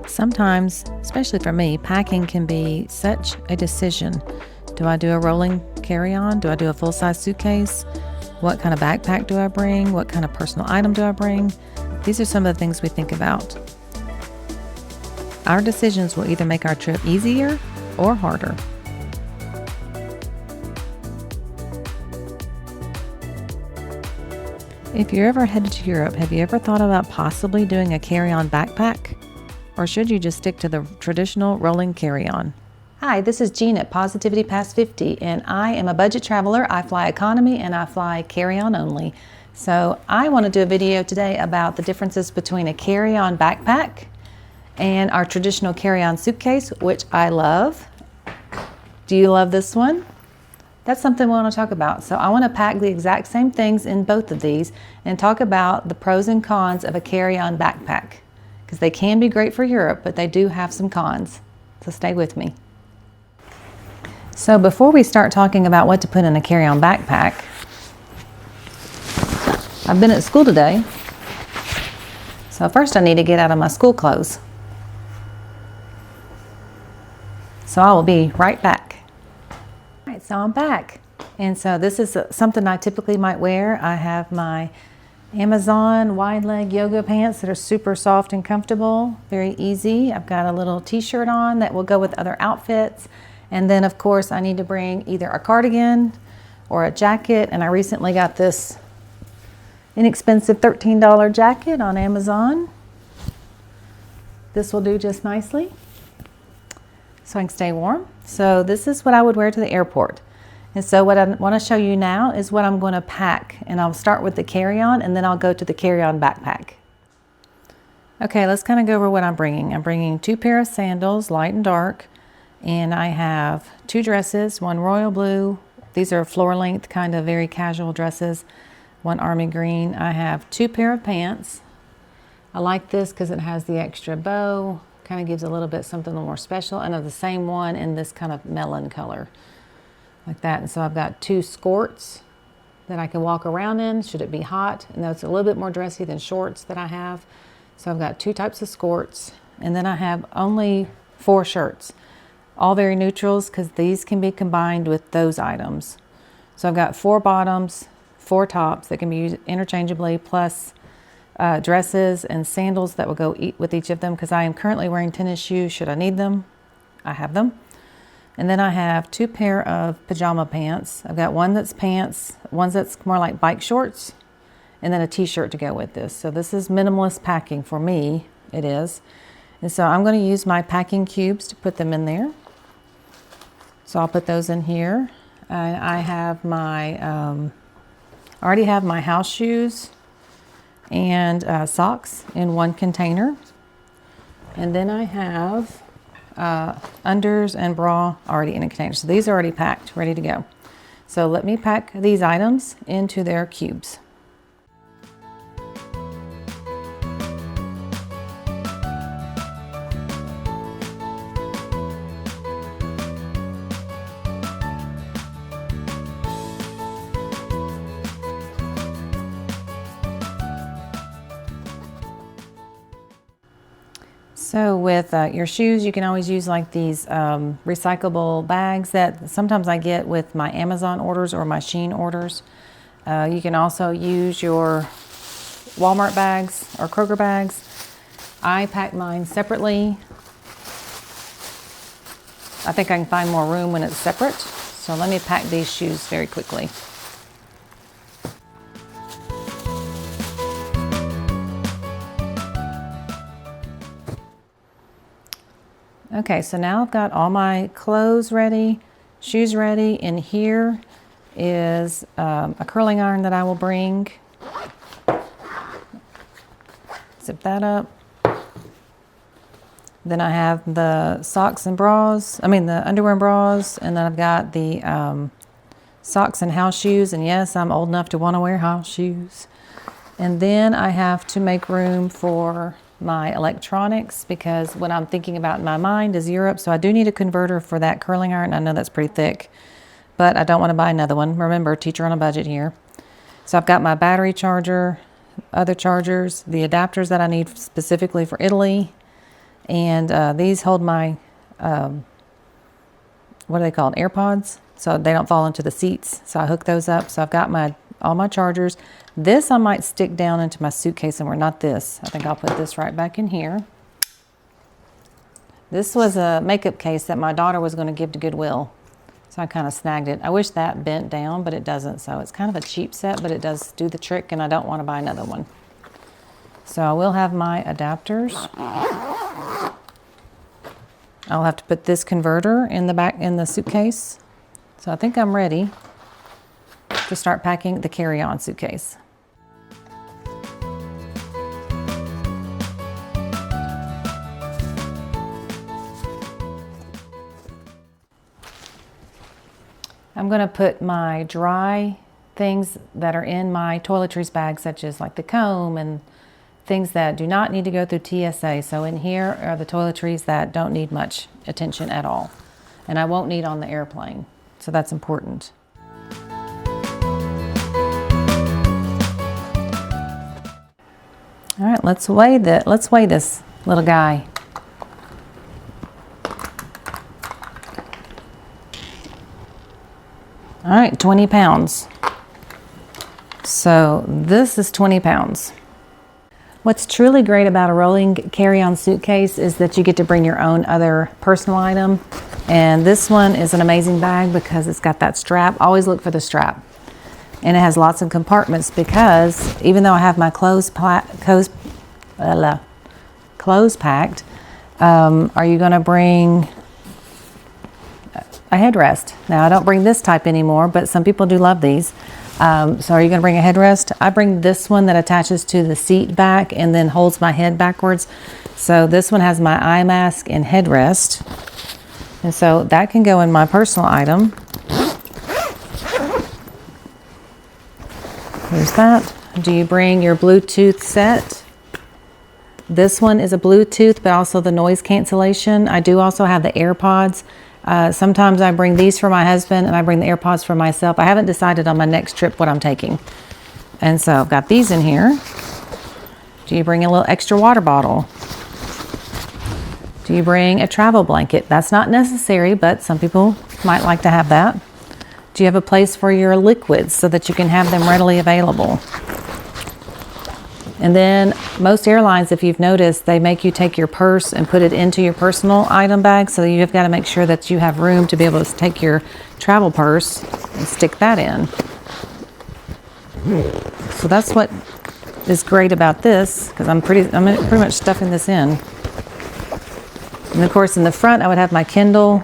Sometimes, especially for me, packing can be such a decision. Do I do a rolling carry-on? Do I do a full-size suitcase? What kind of backpack do I bring? What kind of personal item do I bring? These are some of the things we think about. Our decisions will either make our trip easier or harder. If you're ever headed to Europe, have you ever thought about possibly doing a carry-on backpack? Or should you just stick to the traditional rolling carry-on? Hi, this is Jean at Positivity Past 50, and I am a budget traveler. I fly economy and I fly carry-on only. So I want to do a video today about the differences between a carry-on backpack and our traditional carry-on suitcase, which I love. Do you love this one? That's something we want to talk about. So I want to pack the exact same things in both of these and talk about the pros and cons of a carry-on backpack, because they can be great for Europe, but they do have some cons. So stay with me. So before we start talking about what to put in a carry-on backpack, I've been at school today. So first I need to get out of my school clothes. So I will be right back. All right, so I'm back. And so this is something I typically might wear. I have my Amazon wide leg yoga pants that are super soft and comfortable, very easy. I've got a little t-shirt on that will go with other outfits. And then of course I need to bring either a cardigan or a jacket. And I recently got this inexpensive $13 jacket on Amazon. This will do just nicely, so I can stay warm. So this is what I would wear to the airport. And so what I want to show you now is what I'm going to pack. And I'll start with the carry-on and then I'll go to the carry-on backpack. Okay, let's kind of go over what I'm bringing. I'm bringing 2 pair of sandals, light and dark. And I have 2 dresses, one royal blue. These are floor length, kind of very casual dresses. One army green. I have 2 pair of pants. I like this because it has the extra bow. Kind of gives a little bit something a little more special. And I have the same one in this kind of melon color. Like that. And so I've got 2 skirts that I can walk around in should it be hot. And that's a little bit more dressy than shorts that I have. So I've got 2 types of skirts. And then I have only 4 shirts. All very neutrals because these can be combined with those items. So I've got 4 bottoms, 4 tops that can be used interchangeably, plus dresses and sandals that will go with each of them, because I am currently wearing tennis shoes should I need them. I have them. And then I have 2 pair of pajama pants. I've got one that's pants, one that's more like bike shorts, and then a t-shirt to go with this. So this is minimalist packing for me, it is. And so I'm going to use my packing cubes to put them in there. So I'll put those in here. I have my, already have my house shoes and socks in one container. And then I have unders and bra already in a container. So these are already packed, ready to go. So let me pack these items into their cubes. So with your shoes, you can always use like these recyclable bags that sometimes I get with my Amazon orders or my Shein orders. You can also use your Walmart bags or Kroger bags. I pack mine separately. I think I can find more room when it's separate. So let me pack these shoes very quickly. Okay, so now I've got all my clothes ready, shoes ready, and here is a curling iron that I will bring. Zip that up. Then I have the socks and bras, the underwear and bras, and then I've got the socks and house shoes, and yes, I'm old enough to want to wear house shoes. And then I have to make room for my electronics, because what I'm thinking about in my mind is Europe. So I do need a converter for that curling iron. I know that's pretty thick, but I don't want to buy another one. Remember, teacher on a budget here. So I've got my battery charger, other chargers, the adapters that I need specifically for Italy, And these hold my, what are they called? AirPods. So they don't fall into the seats. So I hook those up. So I've got all my chargers. This I might stick down into my suitcase somewhere, not this. I think I'll put this right back in here. This was a makeup case that my daughter was going to give to Goodwill. So I kind of snagged it. I wish that bent down, but it doesn't. So it's kind of a cheap set, but it does do the trick, and I don't want to buy another one. So I will have my adapters. I'll have to put this converter in the back in the suitcase. So I think I'm ready to start packing the carry-on suitcase. I'm going to put my dry things that are in my toiletries bag, such as like the comb and things that do not need to go through TSA. So in here are the toiletries that don't need much attention at all, and I won't need on the airplane. So that's important. All right, let's weigh this little guy. All right, 20 pounds. So this is 20 pounds. What's truly great about a rolling carry-on suitcase is that you get to bring your own other personal item. And this one is an amazing bag because it's got that strap. Always look for the strap. And it has lots of compartments because even though I have my clothes packed, are you going to bring a headrest? Now, I don't bring this type anymore, but some people do love these. So are you going to bring a headrest? I bring this one that attaches to the seat back and then holds my head backwards. So this one has my eye mask and headrest. And so that can go in my personal item. Here's that. Do you bring your Bluetooth set? This one is a Bluetooth, but also the noise cancellation. I do also have the AirPods. Sometimes I bring these for my husband and I bring the AirPods for myself. I haven't decided on my next trip what I'm taking. And so I've got these in here. Do you bring a little extra water bottle? Do you bring a travel blanket? That's not necessary, but some people might like to have that. Do you have a place for your liquids so that you can have them readily available? And then most airlines, if you've noticed, they make you take your purse and put it into your personal item bag. So you've got to make sure that you have room to be able to take your travel purse and stick that in. So that's what is great about this, because I'm pretty much stuffing this in. And of course, in the front, I would have my Kindle,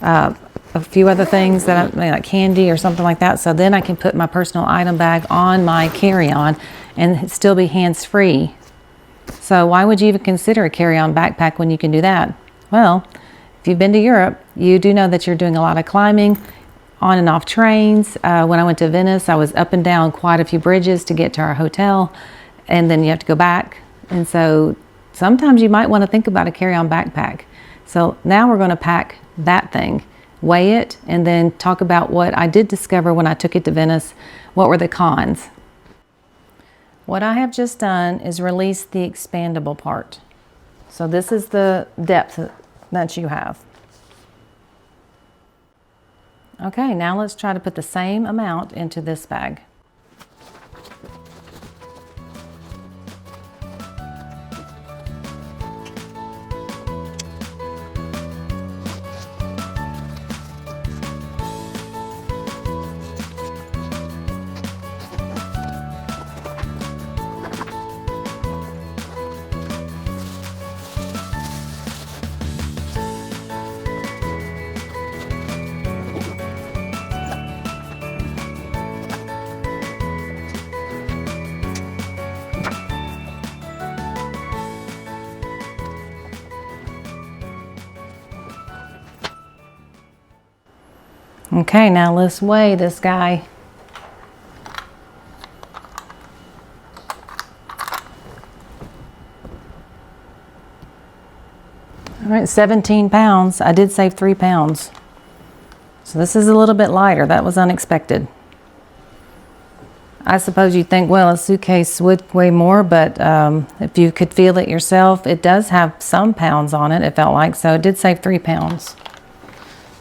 a few other things that like candy or something like that. So then I can put my personal item bag on my carry-on and still be hands-free. So why would you even consider a carry-on backpack when you can do that? Well, if you've been to Europe, you do know that you're doing a lot of climbing on and off trains. When I went to Venice, I was up and down quite a few bridges to get to our hotel, and then you have to go back. And so sometimes you might want to think about a carry-on backpack. So now we're going to pack that thing, weigh it, and then talk about what I did discover when I took it to Venice. What were the cons? What I have just done is release the expandable part. So this is the depth that you have. Okay, now let's try to put the same amount into this bag. Okay, now let's weigh this guy. All right, 17 pounds. I did save 3 pounds. So this is a little bit lighter. That was unexpected. I suppose you think, well, a suitcase would weigh more, but if you could feel it yourself, it does have some pounds on it, it felt like. So it did save 3 pounds.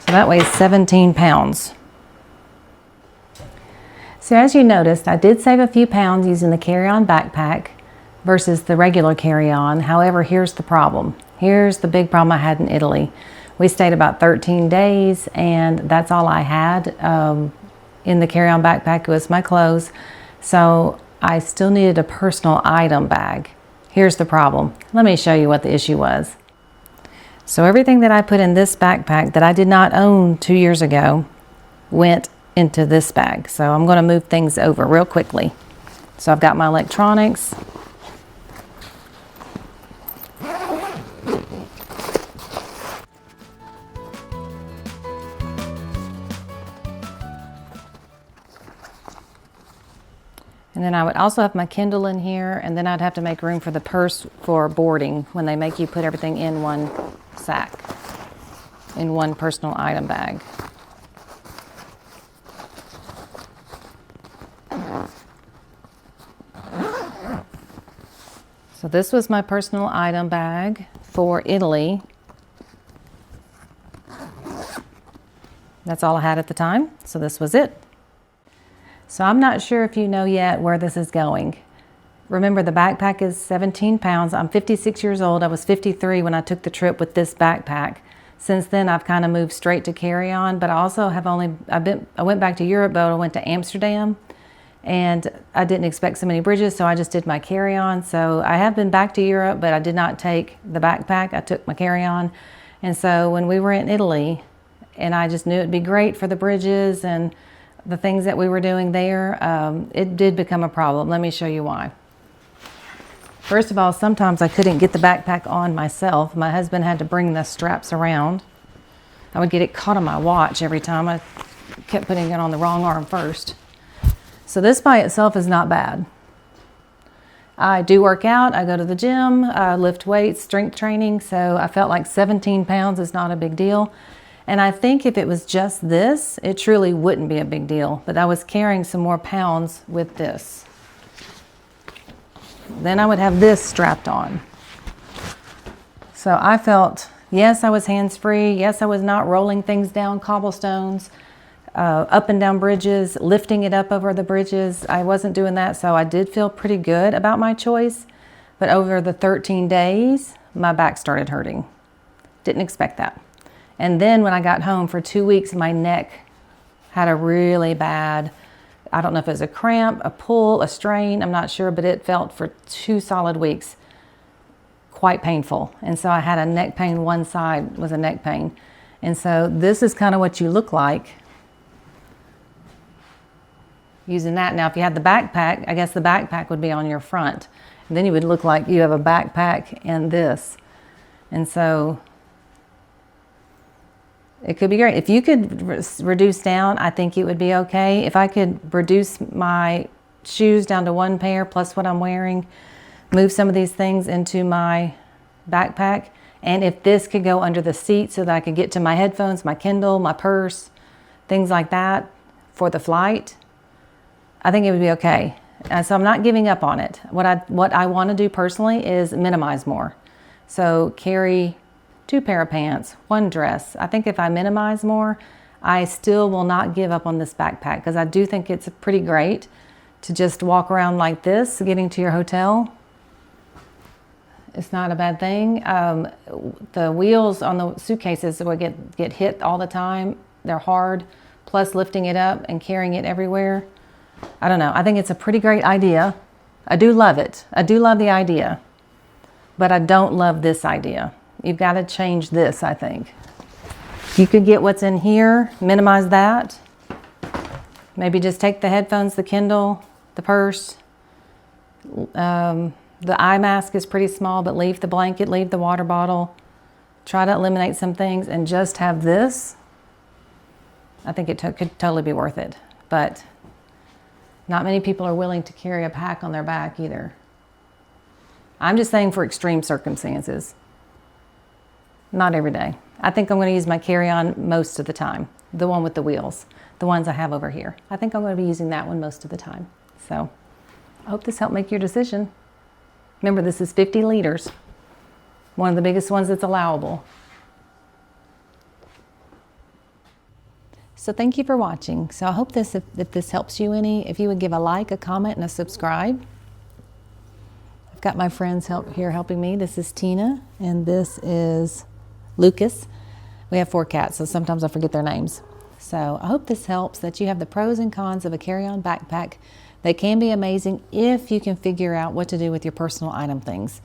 So that weighs 17 pounds. So as you noticed, I did save a few pounds using the carry-on backpack versus the regular carry-on. However, here's the problem. Here's the big problem I had in Italy. We stayed about 13 days and that's all I had in the carry-on backpack was my clothes. So I still needed a personal item bag. Here's the problem. Let me show you what the issue was. So everything that I put in this backpack that I did not own 2 years ago went into this bag. So I'm going to move things over real quickly. So I've got my electronics. And then I would also have my Kindle in here, and then I'd have to make room for the purse for boarding when they make you put everything in one sack, in one personal item bag. So this was my personal item bag for Italy. That's all I had at the time, so this was it. So I'm not sure if you know yet where this is going. Remember, the backpack is 17 pounds. I'm 56 years old. I was 53 when I took the trip with this backpack. Since then, I've kind of moved straight to carry-on, but I also have I went back to Europe, but I went to Amsterdam, and I didn't expect so many bridges, so I just did my carry-on. So I have been back to Europe, but I did not take the backpack. I took my carry-on. And so when we were in Italy, and I just knew it'd be great for the bridges and the things that we were doing there, it did become a problem. Let me show you why. First of all, sometimes I couldn't get the backpack on myself. My husband had to bring the straps around. I would get it caught on my watch every time. I kept putting it on the wrong arm first. So this by itself is not bad. I do work out, I go to the gym, I lift weights, strength training, so I felt like 17 pounds is not a big deal. And I think if it was just this, it truly wouldn't be a big deal. But I was carrying some more pounds with this. Then I would have this strapped on. So I felt, yes, I was hands-free. Yes, I was not rolling things down cobblestones, up and down bridges, lifting it up over the bridges. I wasn't doing that, so I did feel pretty good about my choice. But over the 13 days, my back started hurting. Didn't expect that. And then when I got home for 2 weeks, my neck had a really bad, I don't know if it was a cramp, a pull, a strain, I'm not sure, but it felt for 2 solid weeks quite painful. And so I had a neck pain, one side was a neck pain. And so this is kind of what you look like using that. Now, if you had the backpack, I guess the backpack would be on your front. And then you would look like you have a backpack and this. And so it could be great. If you could reduce down, I think it would be okay. If I could reduce my shoes down to 1 pair plus what I'm wearing, move some of these things into my backpack, and if this could go under the seat so that I could get to my headphones, my Kindle, my purse, things like that for the flight, I think it would be okay. And so I'm not giving up on it. What I want to do personally is minimize more. So carry 2 pair of pants, 1 dress. I think if I minimize more, I still will not give up on this backpack because I do think it's pretty great to just walk around like this, getting to your hotel. It's not a bad thing. The wheels on the suitcases would get hit all the time. They're hard, plus lifting it up and carrying it everywhere. I don't know. I think it's a pretty great idea. I do love it. I do love the idea, but I don't love this idea. You've got to change this, I think. You could get what's in here, minimize that. Maybe just take the headphones, the Kindle, the purse. The eye mask is pretty small, but leave the blanket, leave the water bottle. Try to eliminate some things and just have this. I think it could totally be worth it. But not many people are willing to carry a pack on their back either. I'm just saying for extreme circumstances. Not every day. I think I'm going to use my carry-on most of the time. The one with the wheels. The ones I have over here. I think I'm going to be using that one most of the time. So I hope this helped make your decision. Remember, this is 50 liters, one of the biggest ones that's allowable. So thank you for watching. So I hope if this helps you any, if you would give a like, a comment, and a subscribe. I've got my friends here helping me. This is Tina, and this is Lucas. We have 4 cats, so sometimes I forget their names. So I hope this helps, that you have the pros and cons of a carry-on backpack. They can be amazing if you can figure out what to do with your personal item things.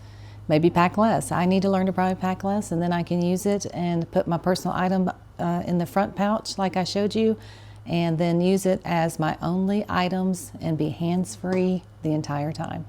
Maybe pack less. I need to learn to probably pack less, and then I can use it and put my personal item in the front pouch like I showed you, and then use it as my only items and be hands-free the entire time.